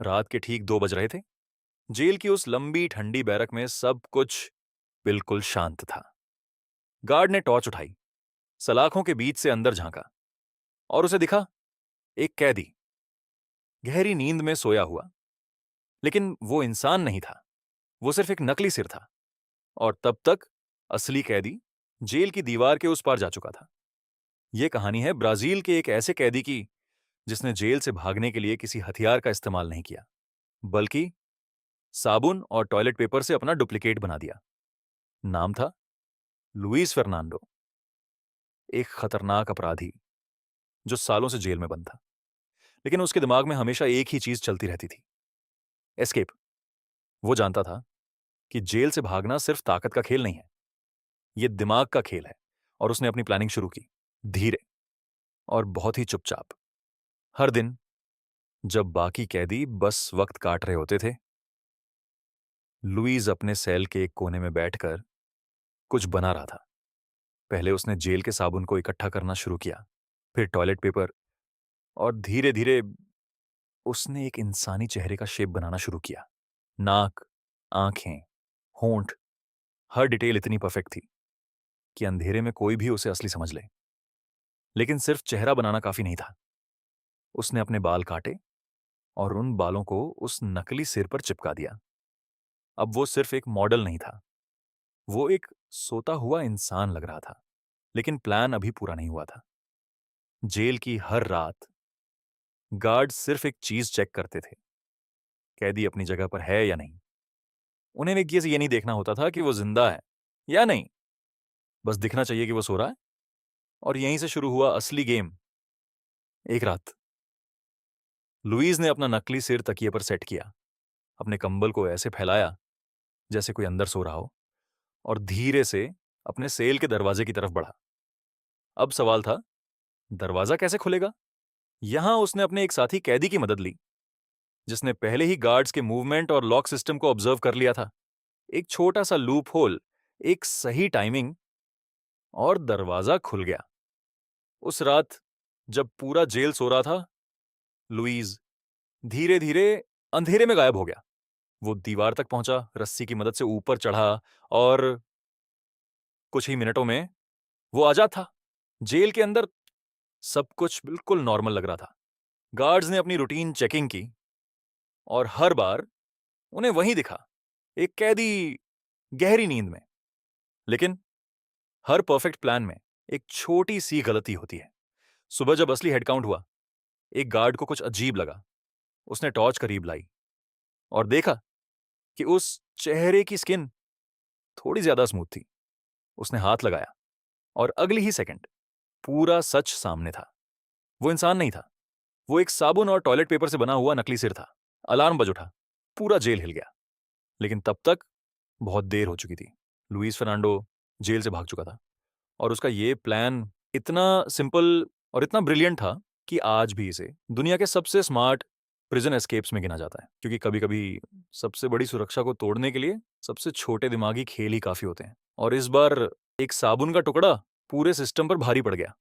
रात के ठीक 2 बज रहे थे। जेल की उस लंबी ठंडी बैरक में सब कुछ बिल्कुल शांत था। गार्ड ने टॉर्च उठाई, सलाखों के बीच से अंदर झांका और उसे दिखा एक कैदी गहरी नींद में सोया हुआ। लेकिन वो इंसान नहीं था, वो सिर्फ एक नकली सिर था। और तब तक असली कैदी जेल की दीवार के उस पार जा चुका था। यह कहानी है ब्राजील के एक ऐसे कैदी की जिसने जेल से भागने के लिए किसी हथियार का इस्तेमाल नहीं किया, बल्कि साबुन और टॉयलेट पेपर से अपना डुप्लीकेट बना दिया। नाम था लुइस फर्नांडो, एक खतरनाक अपराधी जो सालों से जेल में बंद था। लेकिन उसके दिमाग में हमेशा एक ही चीज चलती रहती थी, एस्केप। वो जानता था कि जेल से भागना सिर्फ ताकत का खेल नहीं है, ये दिमाग का खेल है। और उसने अपनी प्लानिंग शुरू की, धीरे और बहुत ही चुपचाप। हर दिन जब बाकी कैदी बस वक्त काट रहे होते थे, लुइस अपने सेल के एक कोने में बैठकर कुछ बना रहा था। पहले उसने जेल के साबुन को इकट्ठा करना शुरू किया, फिर टॉयलेट पेपर, और धीरे धीरे उसने एक इंसानी चेहरे का शेप बनाना शुरू किया। नाक, आंखें, होंठ, हर डिटेल इतनी परफेक्ट थी कि अंधेरे में कोई भी उसे असली समझ ले। लेकिन सिर्फ चेहरा बनाना काफी नहीं था। उसने अपने बाल काटे और उन बालों को उस नकली सिर पर चिपका दिया। अब वो सिर्फ एक मॉडल नहीं था, वो एक सोता हुआ इंसान लग रहा था। लेकिन प्लान अभी पूरा नहीं हुआ था। जेल की हर रात गार्ड सिर्फ एक चीज चेक करते थे, कैदी अपनी जगह पर है या नहीं। उन्हें एक ये नहीं देखना होता था कि वो जिंदा है या नहीं, बस दिखना चाहिए कि वो सो रहा है। और यहीं से शुरू हुआ असली गेम। एक रात लुइस ने अपना नकली सिर तकिए पर सेट किया, अपने कंबल को ऐसे फैलाया जैसे कोई अंदर सो रहा हो, और धीरे से अपने सेल के दरवाजे की तरफ बढ़ा। अब सवाल था, दरवाजा कैसे खुलेगा? यहां उसने अपने एक साथी कैदी की मदद ली, जिसने पहले ही गार्ड्स के मूवमेंट और लॉक सिस्टम को ऑब्जर्व कर लिया था। एक छोटा सा लूप होल, एक सही टाइमिंग, और दरवाजा खुल गया। उस रात जब पूरा जेल सो रहा था, लुइस धीरे धीरे अंधेरे में गायब हो गया। वो दीवार तक पहुंचा, रस्सी की मदद से ऊपर चढ़ा, और कुछ ही मिनटों में वो आजाद था। जेल के अंदर सब कुछ बिल्कुल नॉर्मल लग रहा था। गार्ड्स ने अपनी रूटीन चेकिंग की, और हर बार उन्हें वहीं दिखा, एक कैदी गहरी नींद में। लेकिन हर परफेक्ट प्लान में एक छोटी सी गलती होती है। सुबह जब असली हेडकाउंट हुआ, एक गार्ड को कुछ अजीब लगा। उसने टॉर्च करीब लाई और देखा कि उस चेहरे की स्किन थोड़ी ज्यादा स्मूथ थी। उसने हाथ लगाया और अगली ही सेकंड पूरा सच सामने था। वो इंसान नहीं था, वो एक साबुन और टॉयलेट पेपर से बना हुआ नकली सिर था। अलार्म बज उठा, पूरा जेल हिल गया। लेकिन तब तक बहुत देर हो चुकी थी। लुइस फर्नांडो जेल से भाग चुका था, और उसका ये प्लान इतना सिंपल और इतना ब्रिलियंट था कि आज भी इसे दुनिया के सबसे स्मार्ट प्रिजन एस्केप्स में गिना जाता है। क्योंकि कभी-कभी सबसे बड़ी सुरक्षा को तोड़ने के लिए सबसे छोटे दिमागी खेल ही काफी होते हैं। और इस बार एक साबुन का टुकड़ा पूरे सिस्टम पर भारी पड़ गया।